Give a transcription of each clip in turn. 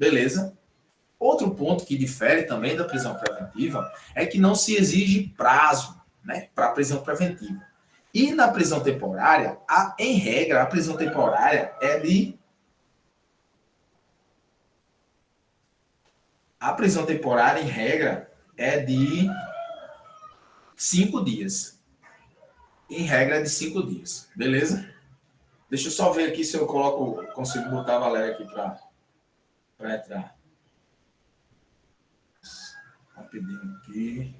Beleza? Outro ponto que difere também da prisão preventiva é que não se exige prazo, né, para a prisão preventiva. E na prisão temporária, em regra, a prisão temporária é de... A prisão temporária, em regra, é de 5 dias. Em regra, é de 5 dias. Beleza? Deixa eu só ver aqui se eu consigo botar a Valéria aqui para entrar. Rapidinho aqui.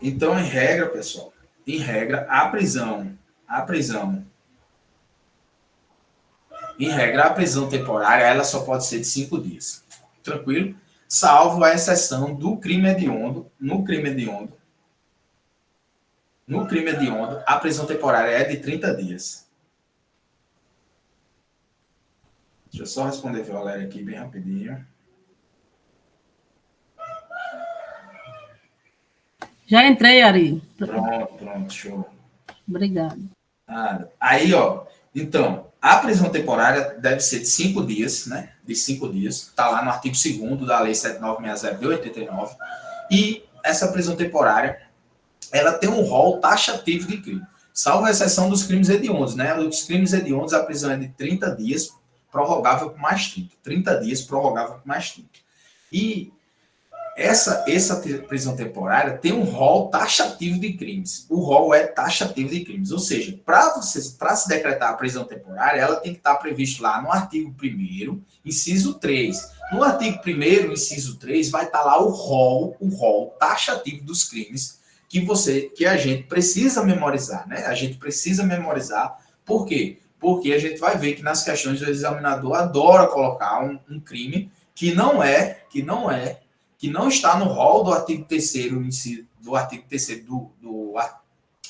Então, em regra, pessoal, em regra, a prisão temporária, ela só pode ser de 5 dias. Tranquilo? Salvo a exceção do crime hediondo. No crime hediondo, a prisão temporária é de 30 dias. Deixa eu só responder a Valéria aqui bem rapidinho. Já entrei, Ari. Pronto, show. Obrigada. Aí, ó, então, a prisão temporária deve ser de 5 dias, né? De 5 dias. Está lá no artigo 2º da Lei 7960 de 89. E essa prisão temporária, ela tem um rol taxativo de crime. Salvo a exceção dos crimes hediondos, né? Os crimes hediondos, a prisão é de 30 dias, prorrogável por mais 30. 30 dias, prorrogável por mais 30. E essa prisão temporária tem um rol taxativo de crimes. O rol é taxativo de crimes. Ou seja, para se decretar a prisão temporária, ela tem que estar previsto lá no artigo 1º, inciso 3. No artigo 1º, inciso 3, vai estar lá o rol taxativo dos crimes que a gente precisa memorizar, né? A gente precisa memorizar. Por quê? Porque a gente vai ver que nas questões do examinador adora colocar um crime que não está no rol do artigo 3º, do artigo 3º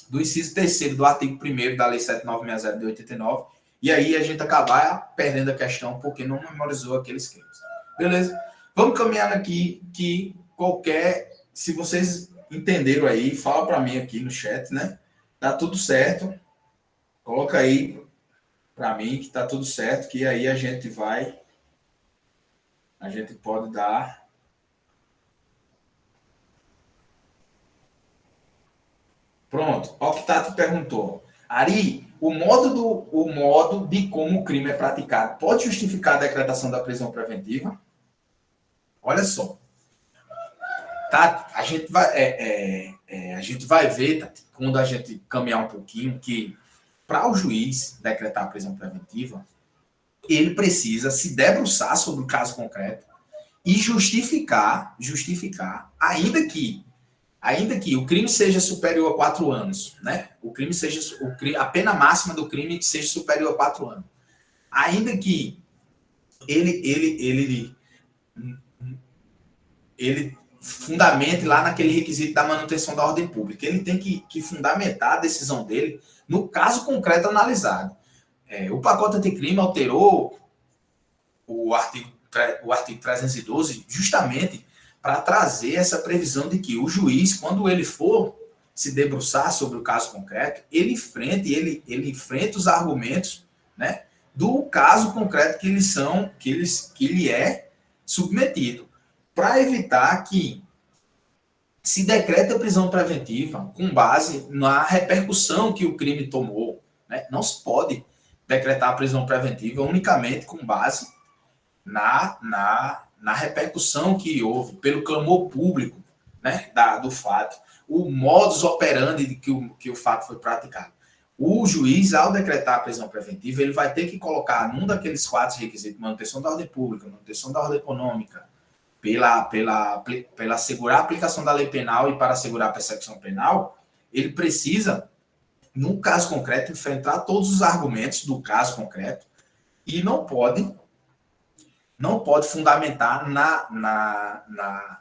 do inciso 3º do artigo 1º da Lei 7960 de 89, e aí a gente acabar perdendo a questão porque não memorizou aqueles crimes. Beleza? Vamos caminhando aqui, que se vocês entenderam aí, fala para mim aqui no chat, né? Tá tudo certo. Coloca aí para mim que tá tudo certo, que aí a gente pode dar... Pronto, o Octato perguntou. Ari, o modo de como o crime é praticado pode justificar a decretação da prisão preventiva? Olha só. Tá, a gente vai ver, tá, quando a gente caminhar um pouquinho, que para o juiz decretar a prisão preventiva, ele precisa se debruçar sobre o caso concreto e justificar, ainda que o crime seja superior a 4 anos, né? A pena máxima do crime seja superior a 4 anos. Ainda que ele fundamente lá naquele requisito da manutenção da ordem pública. Ele tem que fundamentar a decisão dele no caso concreto analisado. O pacote anticrime alterou o artigo 312 justamente para trazer essa previsão de que o juiz, quando ele for se debruçar sobre o caso concreto, ele enfrenta os argumentos, né, do caso concreto que ele é submetido, para evitar que se decrete a prisão preventiva com base na repercussão que o crime tomou, né? Não se pode decretar a prisão preventiva unicamente com base na repercussão que houve pelo clamor público, né, do fato, o modus operandi de que o fato foi praticado. O juiz, ao decretar a prisão preventiva, ele vai ter que colocar num daqueles 4 requisitos: manutenção da ordem pública, manutenção da ordem econômica, pela assegurar a aplicação da lei penal e para assegurar a persecução penal, ele precisa, no caso concreto, enfrentar todos os argumentos do caso concreto e não pode fundamentar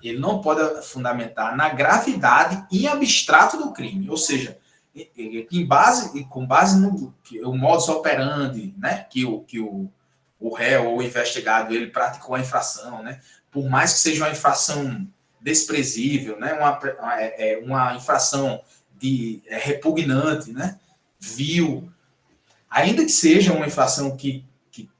ele não pode fundamentar na gravidade em abstrato do crime, ou seja, com base no modus operandi, né, que o réu ou o investigado ele praticou a infração, né, por mais que seja uma infração desprezível, né? Uma infração repugnante, né? Vil, ainda que seja uma infração que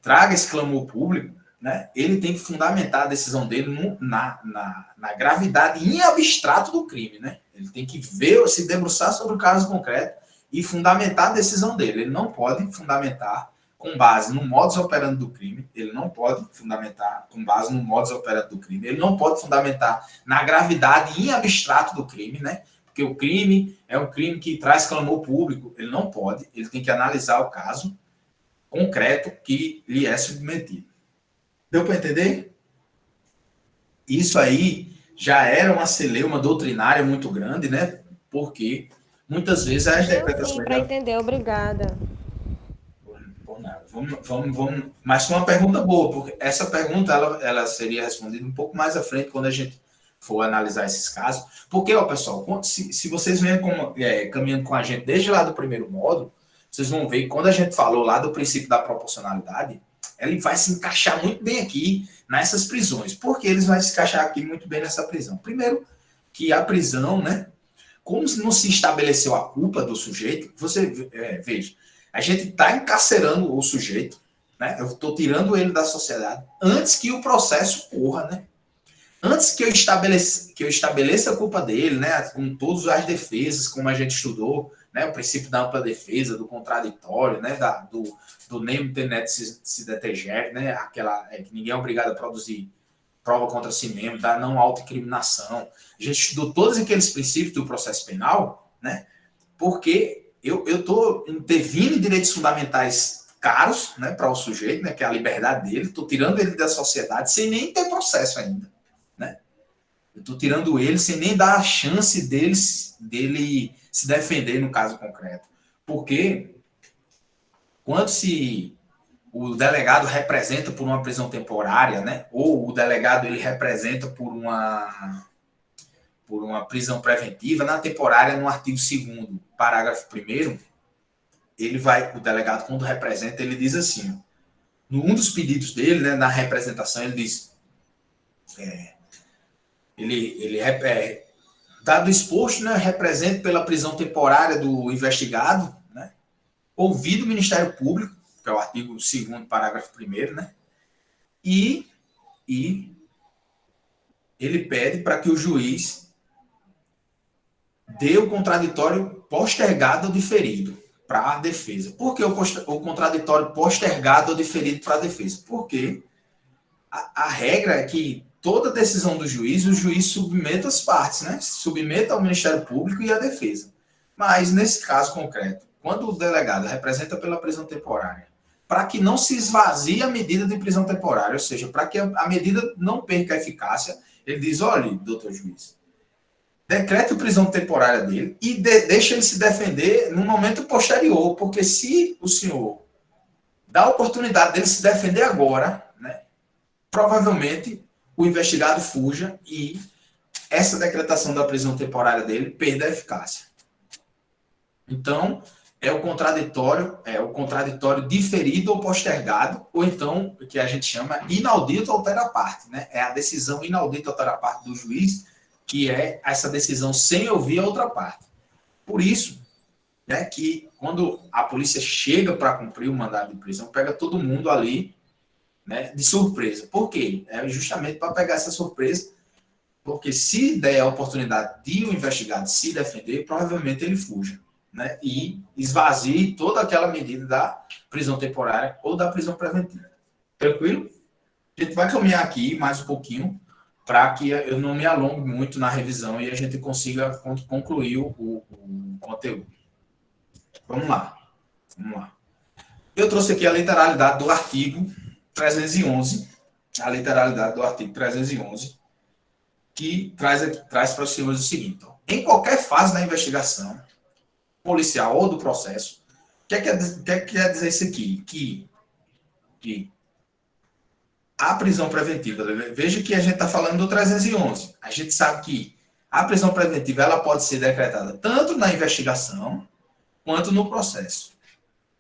traga esse clamor público, né? Ele tem que fundamentar a decisão dele na gravidade em abstrato do crime, né? Ele tem que se debruçar sobre o caso concreto e fundamentar a decisão dele. Ele não pode fundamentar com base no modus operandi do crime, ele não pode fundamentar com base no modus operandi do crime, ele não pode fundamentar na gravidade em abstrato do crime, né? Porque o crime é um crime que traz clamor público, ele não pode, ele tem que analisar o caso concreto que lhe é submetido. Deu para entender? Isso aí já era uma celeuma doutrinária muito grande, né? Porque muitas vezes as decretações... Sim, para entender, obrigada. Vamos, mas foi uma pergunta boa, porque essa pergunta ela seria respondida um pouco mais à frente quando a gente for analisar esses casos. Porque, ó, pessoal, se vocês vêm caminhando com a gente desde lá do primeiro módulo, vocês vão ver que quando a gente falou lá do princípio da proporcionalidade, ele vai se encaixar muito bem aqui nessas prisões. Por que eles vão se encaixar aqui muito bem nessa prisão? Primeiro, que a prisão, né? Como não se estabeleceu a culpa do sujeito, você veja, a gente está encarcerando o sujeito, né? Eu estou tirando ele da sociedade antes que o processo corra, né? Antes que eu estabeleça a culpa dele, né? Com todas as defesas, como a gente estudou, né? O princípio da ampla defesa, do contraditório, né? Do nem tenet se detegere, né? Aquela que ninguém é obrigado a produzir prova contra si mesmo, da não autoincriminação. A gente estudou todos aqueles princípios do processo penal, né? Porque eu estou intervindo em direitos fundamentais caros, né, para o sujeito, né, que é a liberdade dele, estou tirando ele da sociedade sem nem ter processo ainda, né? Eu estou tirando ele sem nem dar a chance dele se defender no caso concreto. Porque quando o delegado representa por uma prisão temporária, né, ou o delegado ele representa por uma prisão preventiva, na temporária, no artigo 2º, parágrafo 1º, o delegado, quando representa, ele diz assim, um dos pedidos dele, né, na representação, ele diz, dado exposto, né, representa pela prisão temporária do investigado, né, ouvido o Ministério Público, que é o artigo 2º, parágrafo 1º, né, e ele pede para que o juiz dê o contraditório postergado ou diferido para a defesa. Por que o contraditório postergado ou diferido para a defesa? Porque a regra é que toda decisão do juiz, o juiz submeta as partes, né? Submeta ao Ministério Público e à defesa. Mas, nesse caso concreto, quando o delegado representa pela prisão temporária, para que não se esvazie a medida de prisão temporária, ou seja, para que a medida não perca a eficácia, ele diz, olha, doutor juiz, decreta a prisão temporária dele e deixa ele se defender no momento posterior, porque se o senhor dá a oportunidade dele se defender agora, né, provavelmente o investigado fuja e essa decretação da prisão temporária dele perda a eficácia. Então, é o contraditório diferido ou postergado, ou então, o que a gente chama inaudito altera parte, né? É a decisão inaudita altera parte do juiz, que é essa decisão sem ouvir a outra parte. Por isso, né, que quando a polícia chega para cumprir o mandado de prisão, pega todo mundo ali, né, de surpresa. Por quê? É justamente para pegar essa surpresa, porque se der a oportunidade de o investigado se defender, provavelmente ele fuja, né, e esvazie toda aquela medida da prisão temporária ou da prisão preventiva. Tranquilo? A gente vai caminhar aqui mais um pouquinho, para que eu não me alongue muito na revisão e a gente consiga concluir o conteúdo. Vamos lá. Eu trouxe aqui a literalidade do artigo 311, que traz para os senhores o seguinte. Ó, em qualquer fase da investigação policial ou do processo, o que quer dizer isso aqui? Que a prisão preventiva, veja que a gente está falando do 311. A gente sabe que a prisão preventiva ela pode ser decretada tanto na investigação quanto no processo.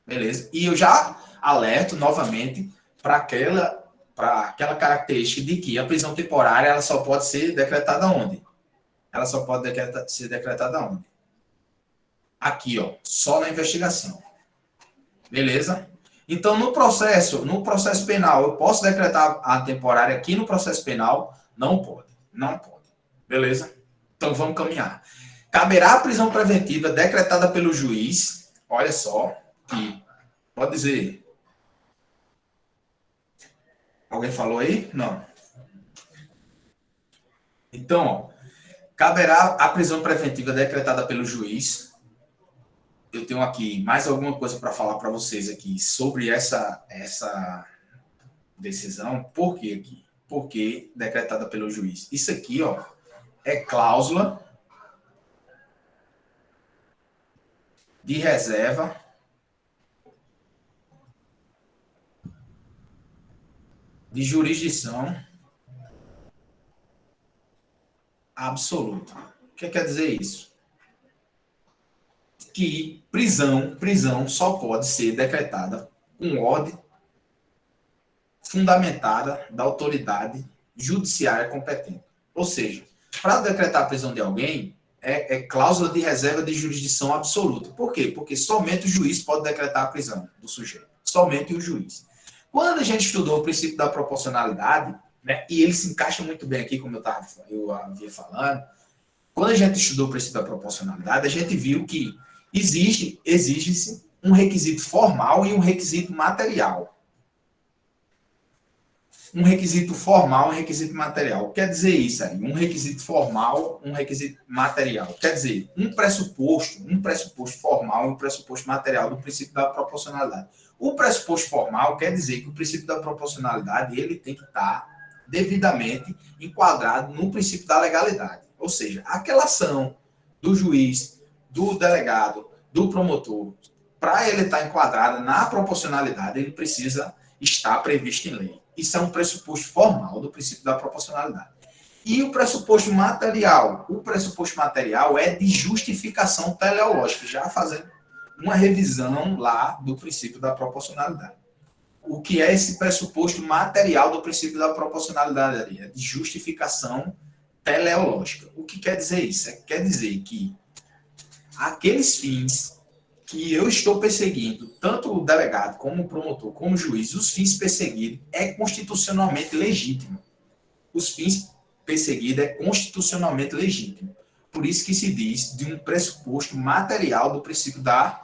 Beleza? E eu já alerto novamente para aquela para aquela característica de que a prisão temporária ela só pode ser decretada onde? Ela só pode ser decretada onde? Aqui, ó, só na investigação. Beleza? Então, no processo penal, eu posso decretar a temporária aqui no processo penal? Não pode. Não pode. Beleza? Então, vamos caminhar. Caberá a prisão preventiva decretada pelo juiz. Olha só, que pode dizer. Alguém falou aí? Não. Então, ó, caberá a prisão preventiva decretada pelo juiz. Eu tenho aqui mais alguma coisa para falar para vocês aqui sobre essa decisão. Por quê aqui? Porque decretada pelo juiz. Isso aqui, ó, é cláusula de reserva de jurisdição absoluta. O que quer dizer isso? Que prisão só pode ser decretada com ordem fundamentada da autoridade judiciária competente. Ou seja, para decretar a prisão de alguém, é cláusula de reserva de jurisdição absoluta. Por quê? Porque somente o juiz pode decretar a prisão do sujeito. Somente o juiz. Quando a gente estudou o princípio da proporcionalidade, né, e ele se encaixa muito bem aqui, como eu havia falando, quando a gente estudou o princípio da proporcionalidade, a gente viu que exige-se um requisito formal e um requisito material. Um requisito formal e um requisito material. Quer dizer isso aí? Um requisito formal, um requisito material. Quer dizer, um pressuposto formal e um pressuposto material do princípio da proporcionalidade. O pressuposto formal quer dizer que o princípio da proporcionalidade ele tem que estar devidamente enquadrado no princípio da legalidade. Ou seja, aquela ação do juiz, do delegado, do promotor, para ele estar enquadrado na proporcionalidade, ele precisa estar previsto em lei. Isso é um pressuposto formal do princípio da proporcionalidade. E o pressuposto material? O pressuposto material é de justificação teleológica, já fazendo uma revisão lá do princípio da proporcionalidade. O que é esse pressuposto material do princípio da proporcionalidade ali? É de justificação teleológica. O que quer dizer isso? Quer dizer que aqueles fins que eu estou perseguindo, tanto o delegado, como o promotor, como o juiz, os fins perseguidos é constitucionalmente legítimo. Os fins perseguidos é constitucionalmente legítimo. Por isso que se diz de um pressuposto material do princípio da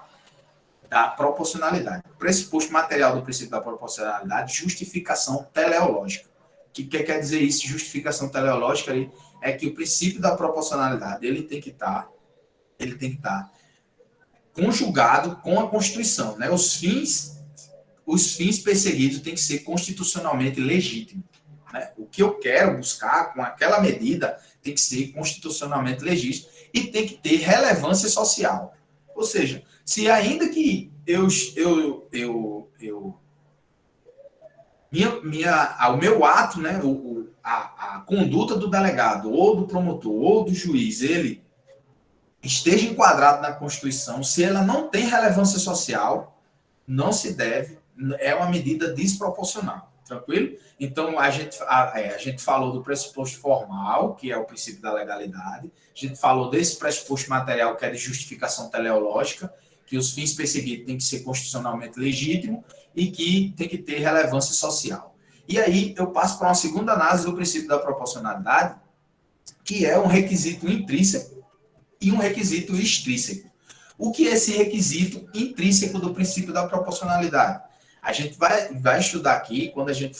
proporcionalidade. Pressuposto material do princípio da proporcionalidade, justificação teleológica. O que quer dizer isso? Justificação teleológica é que o princípio da proporcionalidade ele tem que estar conjugado com a Constituição, né? Os fins perseguidos têm que ser constitucionalmente legítimos, né? O que eu quero buscar com aquela medida tem que ser constitucionalmente legítimo e tem que ter relevância social. Ou seja, se ainda que o meu ato, né, a conduta do delegado ou do promotor ou do juiz, ele esteja enquadrado na Constituição, se ela não tem relevância social, não se deve, é uma medida desproporcional, tranquilo? Então, a gente falou do pressuposto formal, que é o princípio da legalidade, a gente falou desse pressuposto material, que é de justificação teleológica, que os fins perseguidos têm que ser constitucionalmente legítimos e que tem que ter relevância social. E aí, eu passo para uma segunda análise do princípio da proporcionalidade, que é um requisito intrínseco e um requisito extrínseco. O que é esse requisito intrínseco do princípio da proporcionalidade? A gente vai estudar aqui, quando a gente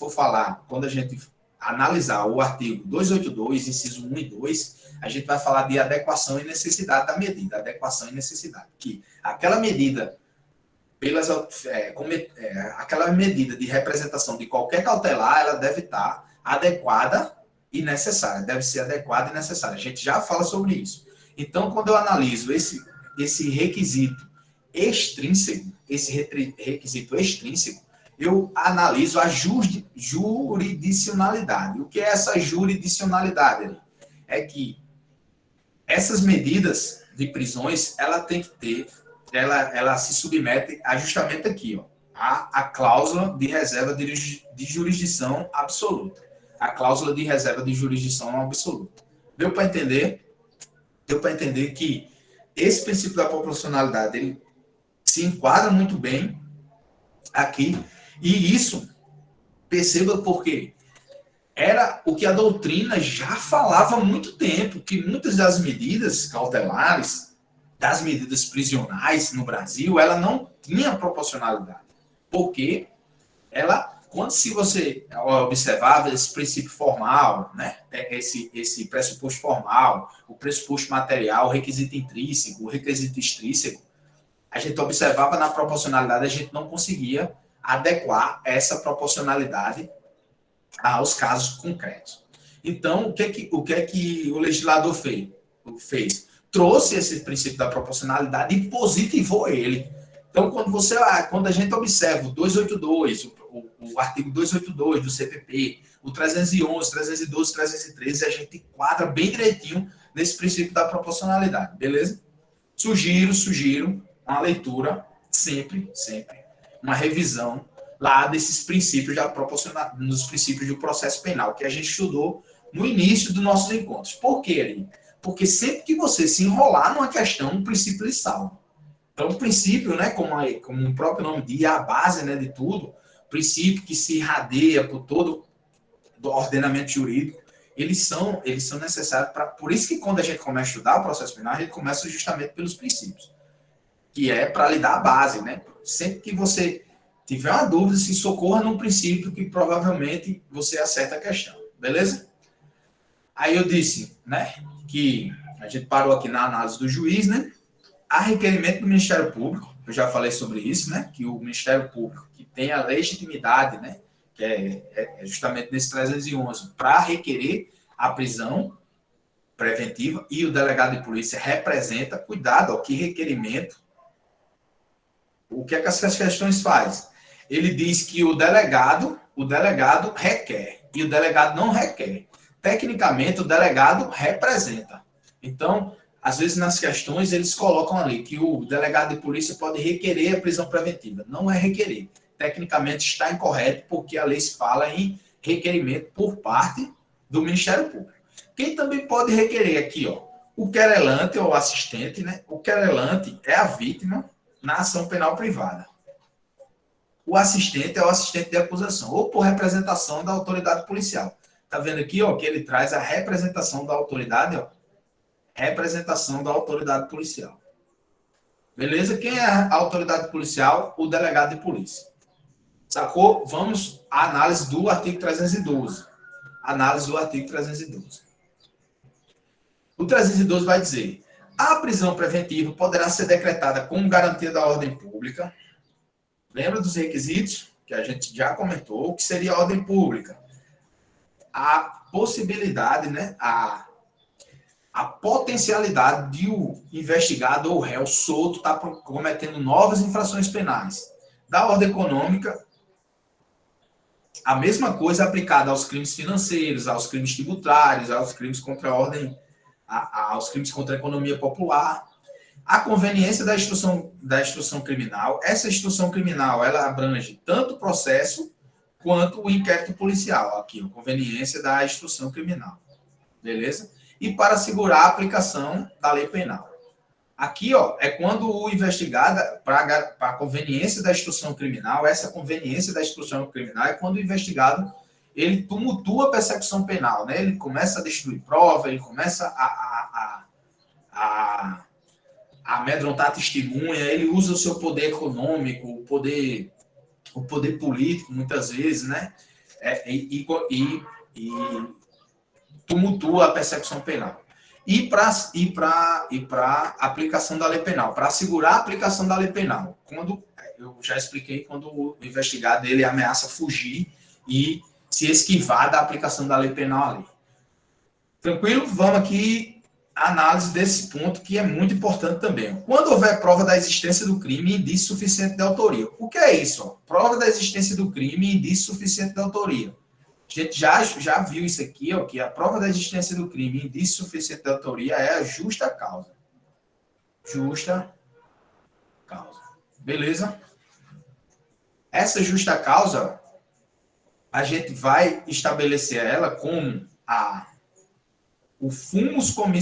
analisar o artigo 282, inciso 1 e 2, a gente vai falar de adequação e necessidade da medida. Adequação e necessidade. Que aquela medida, aquela medida de representação de qualquer cautelar, ela deve estar adequada e necessária. Deve ser adequada e necessária. A gente já fala sobre isso. Então, quando eu analiso esse requisito extrínseco, eu analiso a jurisdicionalidade. O que é essa jurisdicionalidade? É que essas medidas de prisões, ela tem que ter, ela se submete a justamente aqui, ó, a cláusula de reserva de jurisdição absoluta. A cláusula de reserva de jurisdição absoluta. Deu para entender? Deu para entender que esse princípio da proporcionalidade ele se enquadra muito bem aqui, e isso, perceba porque era o que a doutrina já falava há muito tempo, que muitas das medidas cautelares, das medidas prisionais no Brasil, ela não tinha proporcionalidade. Porque ela, se você observava esse princípio formal, né, esse pressuposto formal, o pressuposto material, o requisito intrínseco, o requisito extrínseco, a gente observava na proporcionalidade, a gente não conseguia adequar essa proporcionalidade aos casos concretos. Então, o que é que o legislador fez? Trouxe esse princípio da proporcionalidade e positivou ele. Então, quando a gente observa o 282, o artigo 282 do CPP, o 311, 312, 313, a gente enquadra bem direitinho nesse princípio da proporcionalidade, beleza? Sugiro uma leitura, sempre, uma revisão lá desses princípios da proporcionalidade, nos princípios do processo penal, que a gente estudou no início dos nossos encontros. Por quê, Ari? Porque sempre que você se enrolar numa questão, um princípio lhe salva. Então, o princípio, né, como o próprio nome diz, é a base, né, de tudo, princípio que se irradia por todo o ordenamento jurídico, eles são necessários para... Por isso que quando a gente começa a estudar o processo penal, a gente começa justamente pelos princípios, que é para lhe dar a base, né? Sempre que você tiver uma dúvida, se socorra num princípio que provavelmente você acerta a questão, beleza? Aí eu disse, né, que a gente parou aqui na análise do juiz, né? Há requerimento do Ministério Público, eu já falei sobre isso, né? Que o Ministério Público, que tem a legitimidade, né? Que é justamente nesse 311, para requerer a prisão preventiva, e o delegado de polícia representa, cuidado, ó, que requerimento. O que é que essas questões faz? Ele diz que o delegado requer, e o delegado não requer. Tecnicamente, o delegado representa. Então, às vezes nas questões eles colocam ali que o delegado de polícia pode requerer a prisão preventiva. Não é requerer. Tecnicamente está incorreto, porque a lei se fala em requerimento por parte do Ministério Público. Quem também pode requerer aqui, ó, o querelante ou o assistente, né? O querelante é a vítima na ação penal privada. O assistente é o assistente de acusação, ou por representação da autoridade policial. Tá vendo aqui, ó, que ele traz a representação da autoridade, ó, representação da autoridade policial. Beleza? Quem é a autoridade policial? O delegado de polícia. Sacou? Vamos à análise do artigo 312. Análise do artigo 312. O 312 vai dizer: a prisão preventiva poderá ser decretada como garantia da ordem pública. Lembra dos requisitos que a gente já comentou? O que seria a ordem pública? A possibilidade, né? A potencialidade de o investigado ou réu solto estar cometendo novas infrações penais. Da ordem econômica, a mesma coisa aplicada aos crimes financeiros, aos crimes tributários, aos crimes contra a ordem, aos crimes contra a economia popular. A conveniência da instrução criminal. Essa instrução criminal, ela abrange tanto o processo quanto o inquérito policial. Aqui, a conveniência da instrução criminal. Beleza? E para assegurar a aplicação da lei penal. Aqui, ó, é quando o investigado, para a conveniência da instrução criminal, essa conveniência da instrução criminal é quando o investigado, ele tumultua a persecução penal, né? Ele começa a destruir prova, ele começa a amedrontar testemunha, ele usa o seu poder econômico, o poder político, muitas vezes, né? E tumultua a persecução penal. E para aplicação da lei penal, para assegurar a aplicação da lei penal. Quando eu já expliquei, quando o investigado ele ameaça fugir e se esquivar da aplicação da lei penal ali. Tranquilo? Vamos aqui à análise desse ponto que é muito importante também. Quando houver prova da existência do crime e indício suficiente de autoria. O que é isso? Ó? Prova da existência do crime e indício suficiente de autoria. A gente já viu isso aqui, ó, que a prova da existência do crime e indício suficiente de autoria é a justa causa. Justa causa. Beleza? Essa justa causa, a gente vai estabelecer ela como o fumus